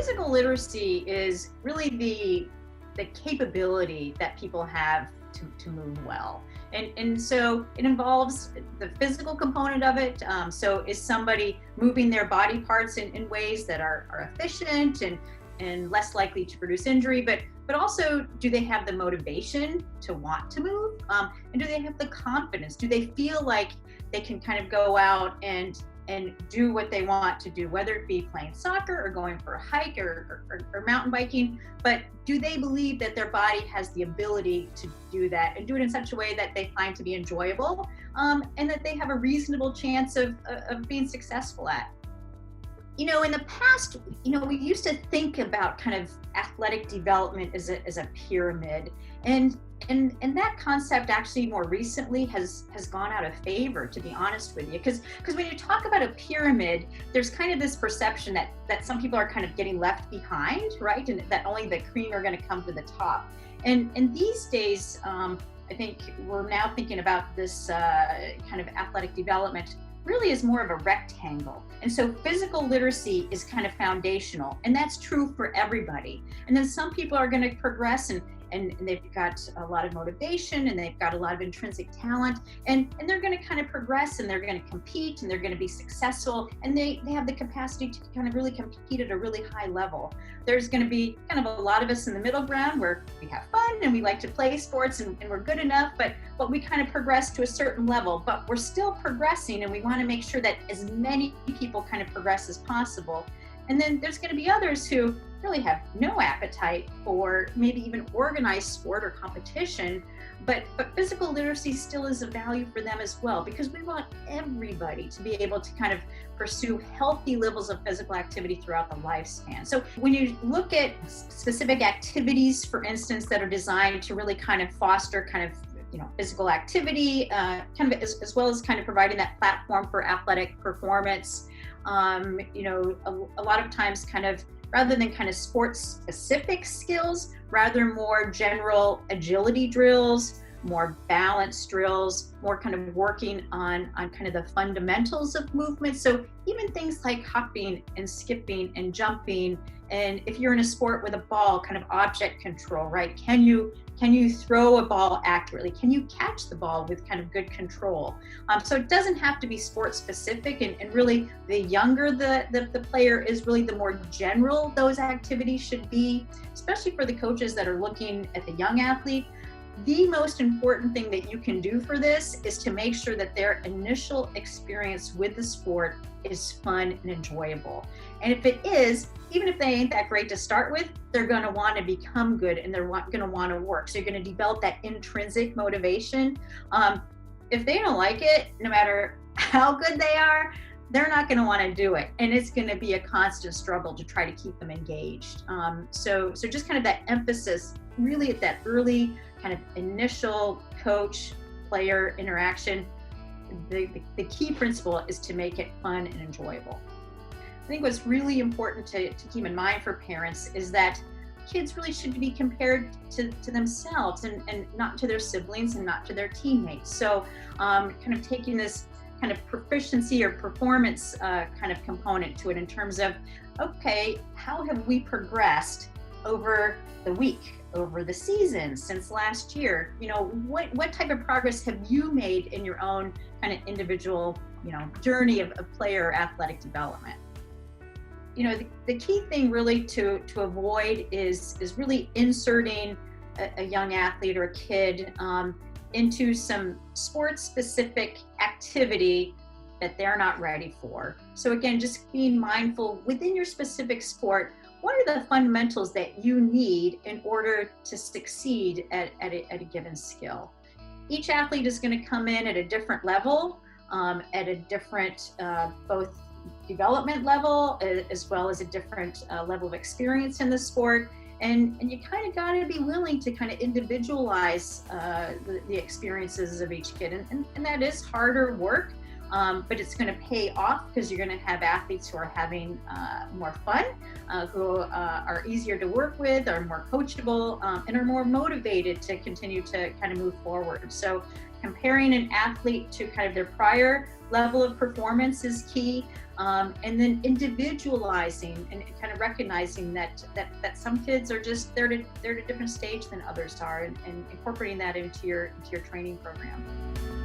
physical literacy is really the capability that people have to move well. And so it involves the physical component of it. So is somebody moving their body parts in ways that are efficient and less likely to produce injury, but also, do they have the motivation to want to move? And do they have the confidence? Do they feel like they can kind of go out and do what they want to do, whether it be playing soccer or going for a hike or mountain biking? But do they believe that their body has the ability to do that and do it in such a way that they find to be enjoyable, and that they have a reasonable chance of being successful at? In the past, we used to think about kind of athletic development as a pyramid, and that concept actually more recently has gone out of favor, to be honest with you, because when you talk about a pyramid, there's kind of this perception that some people are kind of getting left behind, right, and that only the cream are going to come to the top. And these days, I think we're now thinking about this kind of athletic development really is more of a rectangle. And so physical literacy is kind of foundational, and that's true for everybody. And then some people are going to progress and they've got a lot of motivation and they've got a lot of intrinsic talent, and they're going to kind of progress and they're going to compete and they're going to be successful, and they have the capacity to kind of really compete at a really high level. There's going to be kind of a lot of us in the middle ground where we have fun and we like to play sports and we're good enough, but we kind of progress to a certain level, but we're still progressing, and we want to make sure that as many people kind of progress as possible. And then there's going to be others who really have no appetite for maybe even organized sport or competition, but physical literacy still is a value for them as well, because we want everybody to be able to kind of pursue healthy levels of physical activity throughout the lifespan. So when you look at specific activities, for instance, that are designed to really kind of foster kind of physical activity, kind of as well as kind of providing that platform for athletic performance, a lot of times kind of rather than kind of sports specific skills, rather more general agility drills, more balance drills, more kind of working on kind of the fundamentals of movement. So even things like hopping and skipping and jumping, and if you're in a sport with a ball, kind of object control, right? Can you throw a ball accurately? Can you catch the ball with kind of good control? So it doesn't have to be sport specific, and really the younger the player is, really the more general those activities should be, especially for the coaches that are looking at the young athlete. The most important thing that you can do for this is to make sure that their initial experience with the sport is fun and enjoyable. And if it is, even if they ain't that great to start with, they're going to want to become good and they're going to want to work. So you're going to develop that intrinsic motivation. If they don't like it, no matter how good they are, they're not going to want to do it. And it's going to be a constant struggle to try to keep them engaged. So just kind of that emphasis really at that early kind of initial coach-player interaction. The key principle is to make it fun and enjoyable. I think what's really important to keep in mind for parents is that kids really should be compared to themselves and not to their siblings and not to their teammates. So kind of taking this kind of proficiency or performance kind of component to it in terms of, okay, how have we progressed over the week, over the season, since last year? What type of progress have you made in your own kind of individual, journey of player athletic development? The key thing really to avoid is really inserting a young athlete or a kid into some sports specific activity that they're not ready for. So again, just being mindful within your specific sport, what are the fundamentals that you need in order to succeed at a given skill? Each athlete is going to come in at a different level, at a different both development level as well as a different level of experience in the sport. And you kind of got to be willing to kind of individualize the experiences of each kid. And that is harder work. but it's going to pay off because you're going to have athletes who are having more fun, who are easier to work with, are more coachable, and are more motivated to continue to kind of move forward. So comparing an athlete to kind of their prior level of performance is key. And then individualizing and kind of recognizing that some kids are just they're at a different stage than others are, and incorporating that into your training program.